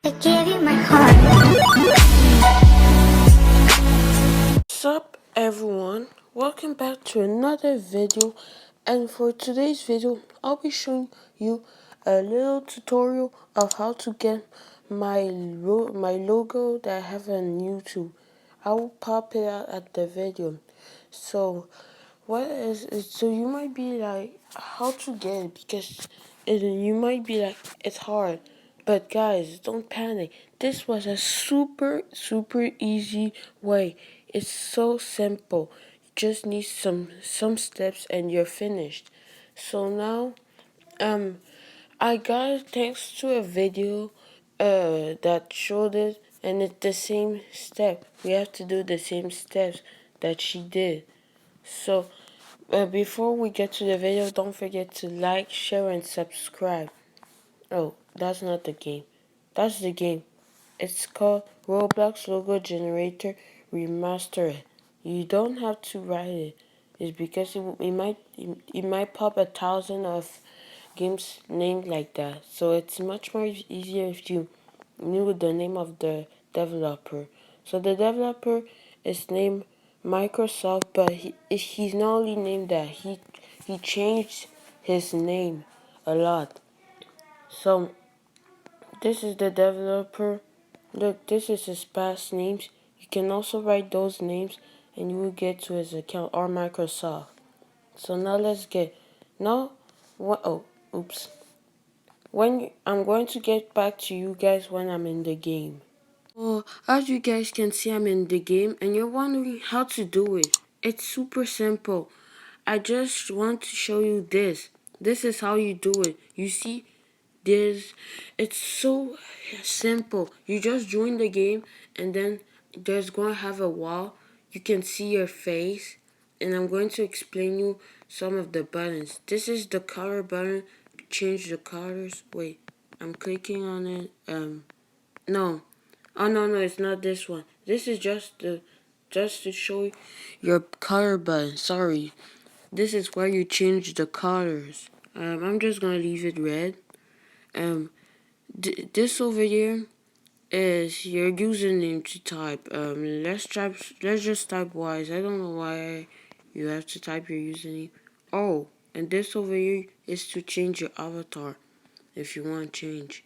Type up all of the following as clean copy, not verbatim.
I gave you my heart. What's up everyone, welcome back to another video, and for today's video I'll be showing you a little tutorial of how to get my logo that I have on YouTube. I will pop it out at the video. So so you might be like, how to get it, because you might be like, it's hard. But guys, don't panic. This was a super easy way. It's so simple. You just need some steps and you're finished. So now, I got it thanks to a video that showed it, and it's the same step. We have to do the same steps that she did. So before we get to the video, don't forget to like, share, and subscribe. Oh, that's not the game. That's the game. It's called Roblox Logo Generator Remastered. You don't have to write it. It's because it might pop 1,000 of games named like that. So it's much more easier if you knew the name of the developer. So the developer is named Microsoft, but he's not only named that. He changed his name a lot. So this is the developer. Look, this is his past names. You can also write those names and you will get to his account or Microsoft. So now let's get, now, what, oh, oops. I'm going to get back to you guys when I'm in the game. Well, as you guys can see, I'm in the game and you're wondering how to do it. It's super simple. I just want to show you this. This is how you do it. You see, it's so simple. You just join the game and then there's going to have a wall. You can see your face and I'm going to explain you some of the buttons. This is the color button. Change the colors. Wait, I'm clicking on it. No. Oh no, it's not this one. This is just to show your color button. Sorry. This is where you change the colors. I'm just gonna leave it red. This over here is your username to type. Let's just type Wise. I don't know why you have to type your username. Oh, and this over here is to change your avatar if you want to change.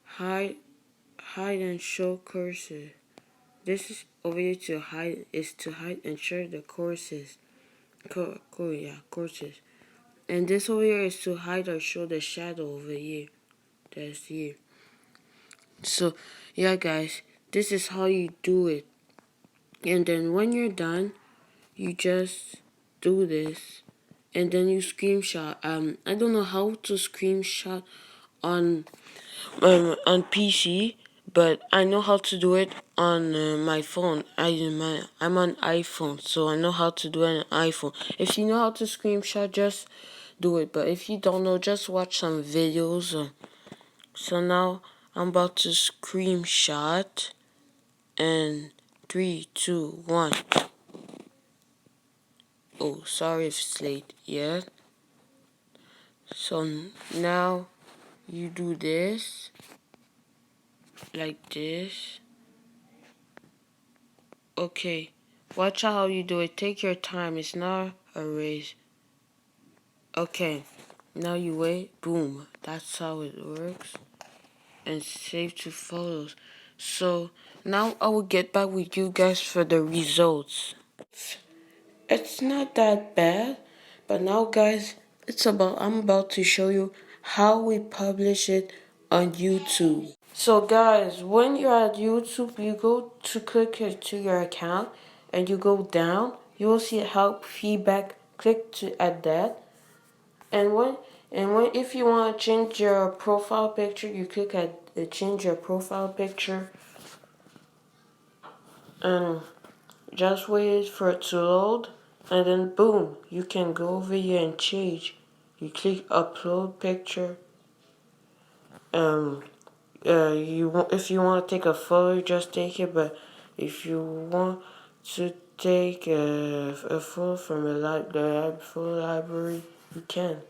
Hide and show cursor. This is over here to hide and show the courses. Courses. And this over here is to hide or show the shadow over here. That's here. So yeah guys, this is how you do it. And then when you're done, you just do this and then you screenshot. I don't know how to screenshot on PC, but I know how to do it on my phone. I'm on iPhone, so I know how to do it on iPhone. If you know how to screenshot, just do it. But if you don't know, just watch some videos. So now I'm about to screenshot, and 3, 2, 1. Oh, sorry if it's late. Yeah. So now you do this like this. Okay, watch out how you do it. Take your time. It's not a race. Okay, now you wait. Boom. That's how it works. And save to photos. So now I will get back with you guys for the results. It's not that bad, but now guys, I'm about to show you how we publish it on YouTube. So guys, when you're at YouTube, you go to click to your account and you go down, you will see help feedback, click to add that. And when if you want to change your profile picture, you click at change your profile picture and just wait for it to load, and then boom, you can go over here and change. You click upload picture. If you want to take a photo, just take it. But if you want to take a photo from the photo library, you can.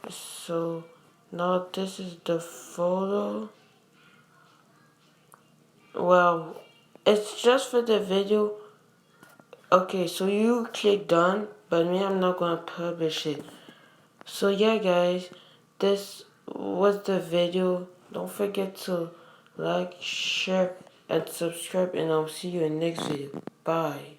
So now this is the photo. Well, it's just for the video. Okay, so you click done, but me, I'm not gonna publish it. So yeah, guys, this was the video. Don't forget to like, share, and subscribe, and I'll see you in the next video. Bye.